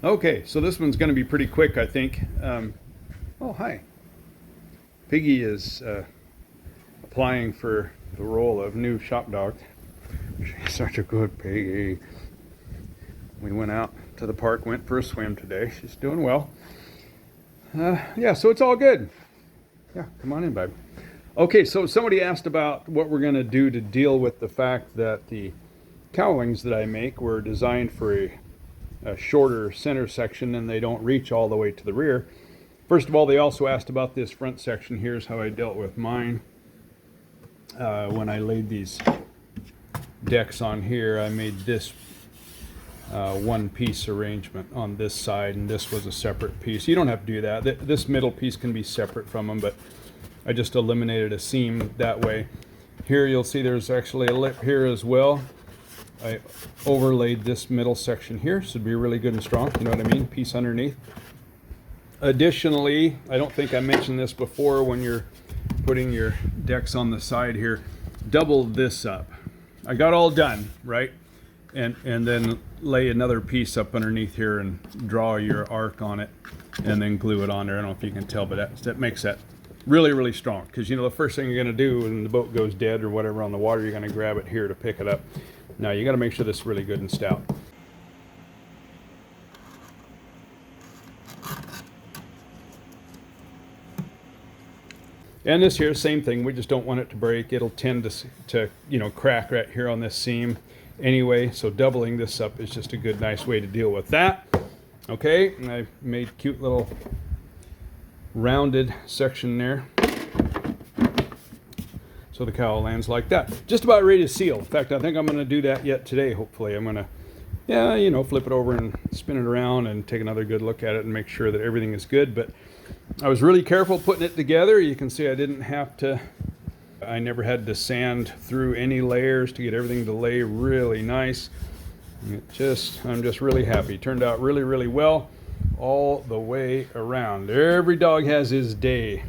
Okay, so this one's going to be pretty quick, I think. Oh, hi. Piggy is applying for the role of new shop dog. She's such a good piggy. We went out to the park, went for a swim today. She's doing well. Yeah, so it's all good. Yeah, come on in, babe. Okay, so somebody asked about what we're going to do to deal with the fact that the cowlings that I make were designed for a shorter center section and they don't reach all the way to the rear. First of all, they also asked about this front section. Here's how I dealt with mine. When I laid these decks on here, I made this one piece arrangement on this side, and this was a separate piece. You don't have to do that. This middle piece can be separate from them, but I just eliminated a seam that way. Here you'll see there's actually a lip here as well. I overlaid this middle section here, so it'd be really good and strong, you know what I mean? Piece underneath. Additionally, I don't think I mentioned this before, when you're putting your decks on the side here, double this up. I got all done, right? And then lay another piece up underneath here and draw your arc on it and then glue it on there. I don't know if you can tell, but that makes that really, really strong. Because, you know, the first thing you're going to do when the boat goes dead or whatever on the water, you're going to grab it here to pick it up. Now, you got to make sure this is really good and stout. And this here, same thing. We just don't want it to break. It'll tend to you know, crack right here on this seam anyway. So doubling this up is just a good, nice way to deal with that. Okay, and I made cute little rounded section there. So the cowl lands like that. Just about ready to seal. In fact, I think I'm going to do that yet today, hopefully. I'm going to, yeah, you know, flip it over and spin it around and take another good look at it and make sure that everything is good. But I was really careful putting it together. You can see I didn't have to, I never had to sand through any layers to get everything to lay really nice. I'm just really happy. It turned out really, really well all the way around. Every dog has his day.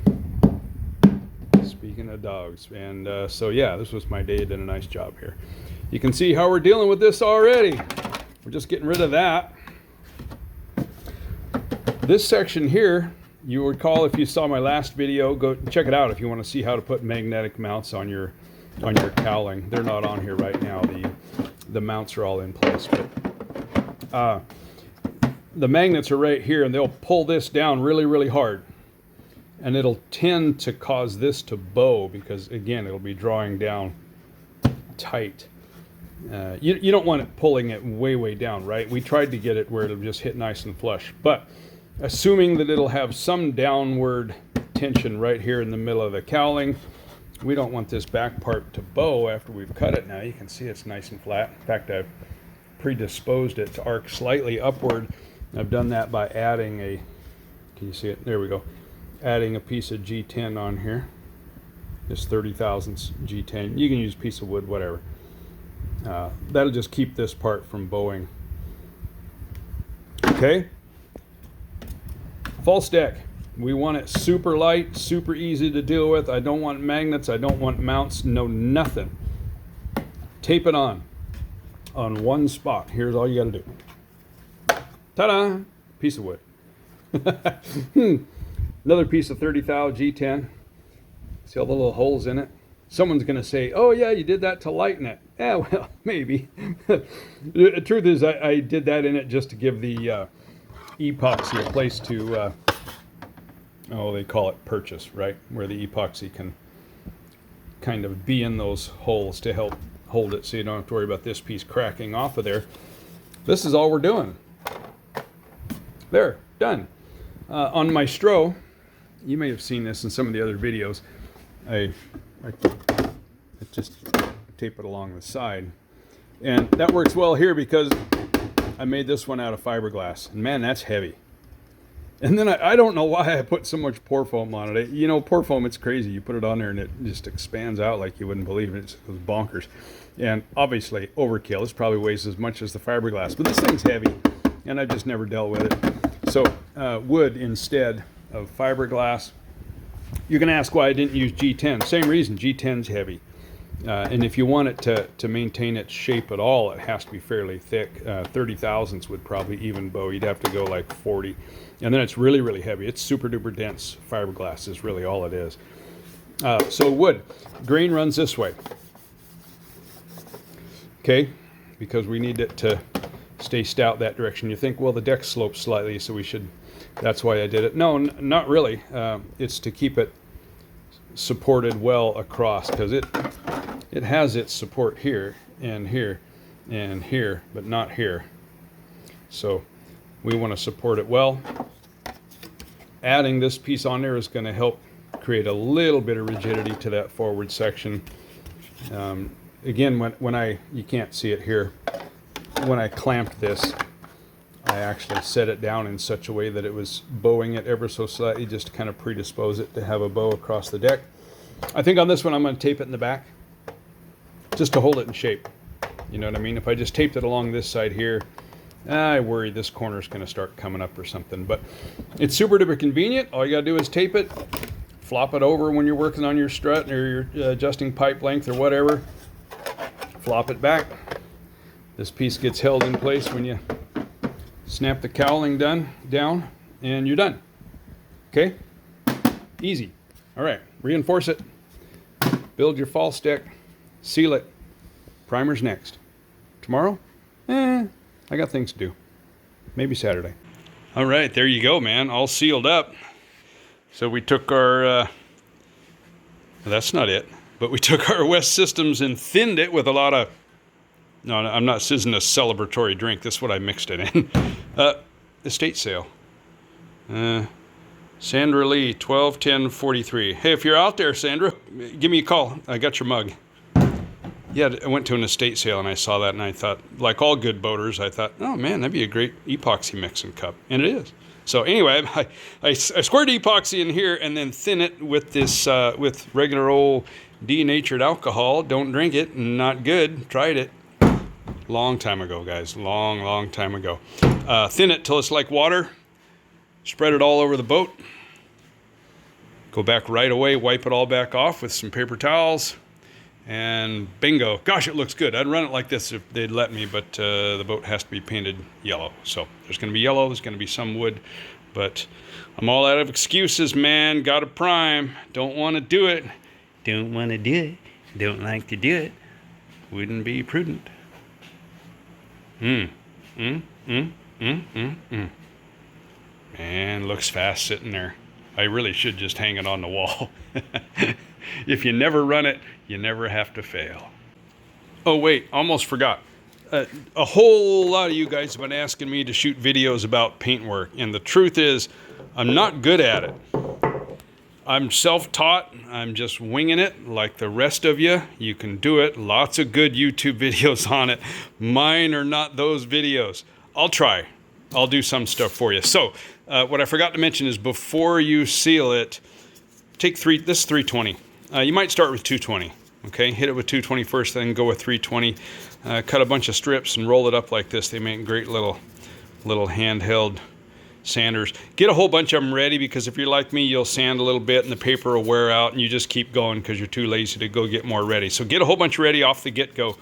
Speaking of dogs. And so yeah, this was my day. Did a nice job here. You can see how we're dealing with this already. We're just getting rid of that. This section here, you recall if you saw my last video, go check it out if you want to see how to put magnetic mounts on your cowling. They're not on here right now. The mounts are all in place, but the magnets are right here, and they'll pull this down really, really hard. And it'll tend to cause this to bow because, again, it'll be drawing down tight. You don't want it pulling it way, way down, right? We tried to get it where it'll just hit nice and flush. But assuming that it'll have some downward tension right here in the middle of the cowling, we don't want this back part to bow after we've cut it. Now you can see it's nice and flat. In fact, I've predisposed it to arc slightly upward. I've done that by adding a, can you see it? There we go. Adding a piece of G10 on here. This 30 thousandths G10. You can use a piece of wood, whatever. That'll just keep this part from bowing. Okay. False deck. We want it super light, super easy to deal with. I don't want magnets. I don't want mounts. No, nothing. Tape it on one spot. Here's all you got to do. Ta-da! Piece of wood. Another piece of 30 thou G10. See all the little holes in it? Someone's going to say, oh yeah, you did that to lighten it. Yeah, well, maybe. The truth is I did that in it just to give the epoxy a place to, they call it purchase, right? Where the epoxy can kind of be in those holes to help hold it so you don't have to worry about this piece cracking off of there. This is all we're doing. There, done. On my Stro, you may have seen this in some of the other videos, I just tape it along the side. And that works well here because I made this one out of fiberglass. And man, that's heavy. And then I don't know why I put so much pour foam on it. You know, pour foam, it's crazy. You put it on there and it just expands out like you wouldn't believe it. It's bonkers. And obviously, overkill. This probably weighs as much as the fiberglass. But this thing's heavy, and I've just never dealt with it. So wood instead of fiberglass. You can ask why I didn't use G10. Same reason, G10's heavy. And if you want it to maintain its shape at all, it has to be fairly thick. 30 thousandths would probably even bow. You'd have to go like 40. And then it's really, really heavy. It's super duper dense fiberglass is really all it is. So wood, grain runs this way. Okay, because we need it to stay stout that direction. You think, well, the deck slopes slightly, so we should, that's why I did it. No, not really. It's to keep it supported well across, because it has its support here and here and here, but not here. So we want to support it well. Adding this piece on there is going to help create a little bit of rigidity to that forward section. Again, when you can't see it here, when I clamped this, I actually set it down in such a way that it was bowing it ever so slightly, just to kind of predispose it to have a bow across the deck. I think on this one I'm going to tape it in the back, just to hold it in shape. You know what I mean? If I just taped it along this side here, I worry this corner is going to start coming up or something. But it's super duper convenient. All you got to do is tape it, flop it over when you're working on your strut or your adjusting pipe length or whatever. Flop it back. This piece gets held in place when you snap the cowling down, and you're done. Okay? Easy. All right. Reinforce it. Build your false deck. Seal it. Primer's next. Tomorrow? I got things to do. Maybe Saturday. All right. There you go, man. All sealed up. So we took our... well, that's not it. But we took our West Systems and thinned it with a lot of... No, I'm not. This isn't a celebratory drink. This is what I mixed it in. Estate sale. Sandra Lee, 12/10/43. Hey, if you're out there, Sandra, give me a call. I got your mug. Yeah, I went to an estate sale and I saw that and I thought, like all good boaters, I thought, oh man, that'd be a great epoxy mixing cup. And it is. So anyway, I squared epoxy in here and then thin it with this, with regular old denatured alcohol. Don't drink it. Not good. Tried it. Long time ago, guys. Long time ago. Thin it till it's like water. Spread it all over the boat. Go back right away. Wipe it all back off with some paper towels. And bingo. Gosh, it looks good. I'd run it like this if they'd let me, but the boat has to be painted yellow. So there's going to be yellow. There's going to be some wood. But I'm all out of excuses, man. Got to prime. Don't want to do it. Don't want to do it. Don't like to do it. Wouldn't be prudent. Man, looks fast sitting there. I really should just hang it on the wall. If you never run it, you never have to fail. Oh wait, almost forgot. A whole lot of you guys have been asking me to shoot videos about paintwork, and the truth is, I'm not good at it. I'm self-taught. I'm just winging it like the rest of you. You can do it. Lots of good YouTube videos on it. Mine are not those videos. I'll try. I'll do some stuff for you. So what I forgot to mention is before you seal it, take this is 320. You might start with 220. Okay, hit it with 220 first, then go with 320. Cut a bunch of strips and roll it up like this. They make great little handheld sanders. Get a whole bunch of them ready, because if you're like me, you'll sand a little bit and the paper will wear out and you just keep going because you're too lazy to go get more ready. So get a whole bunch ready off the get-go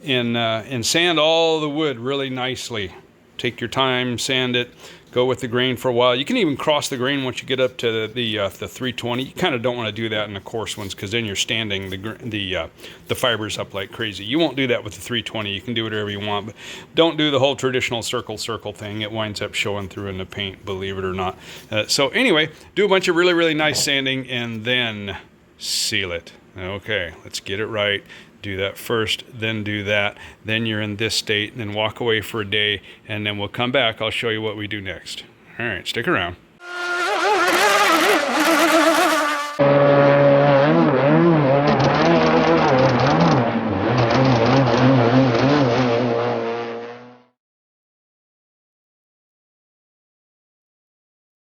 and sand all the wood really nicely. Take your time, sand it, go with the grain for a while. You can even cross the grain once you get up to the 320. You kind of don't want to do that in the coarse ones, because then you're standing the fibers up like crazy. You won't do that with the 320. You can do whatever you want, but don't do the whole traditional circle thing. It winds up showing through in the paint, believe it or not. So anyway, do a bunch of really nice sanding and then seal it. Okay, let's get it right. Do that first, then do that, then you're in this state, and then walk away for a day, and then we'll come back. I'll show you what we do next. All right, stick around.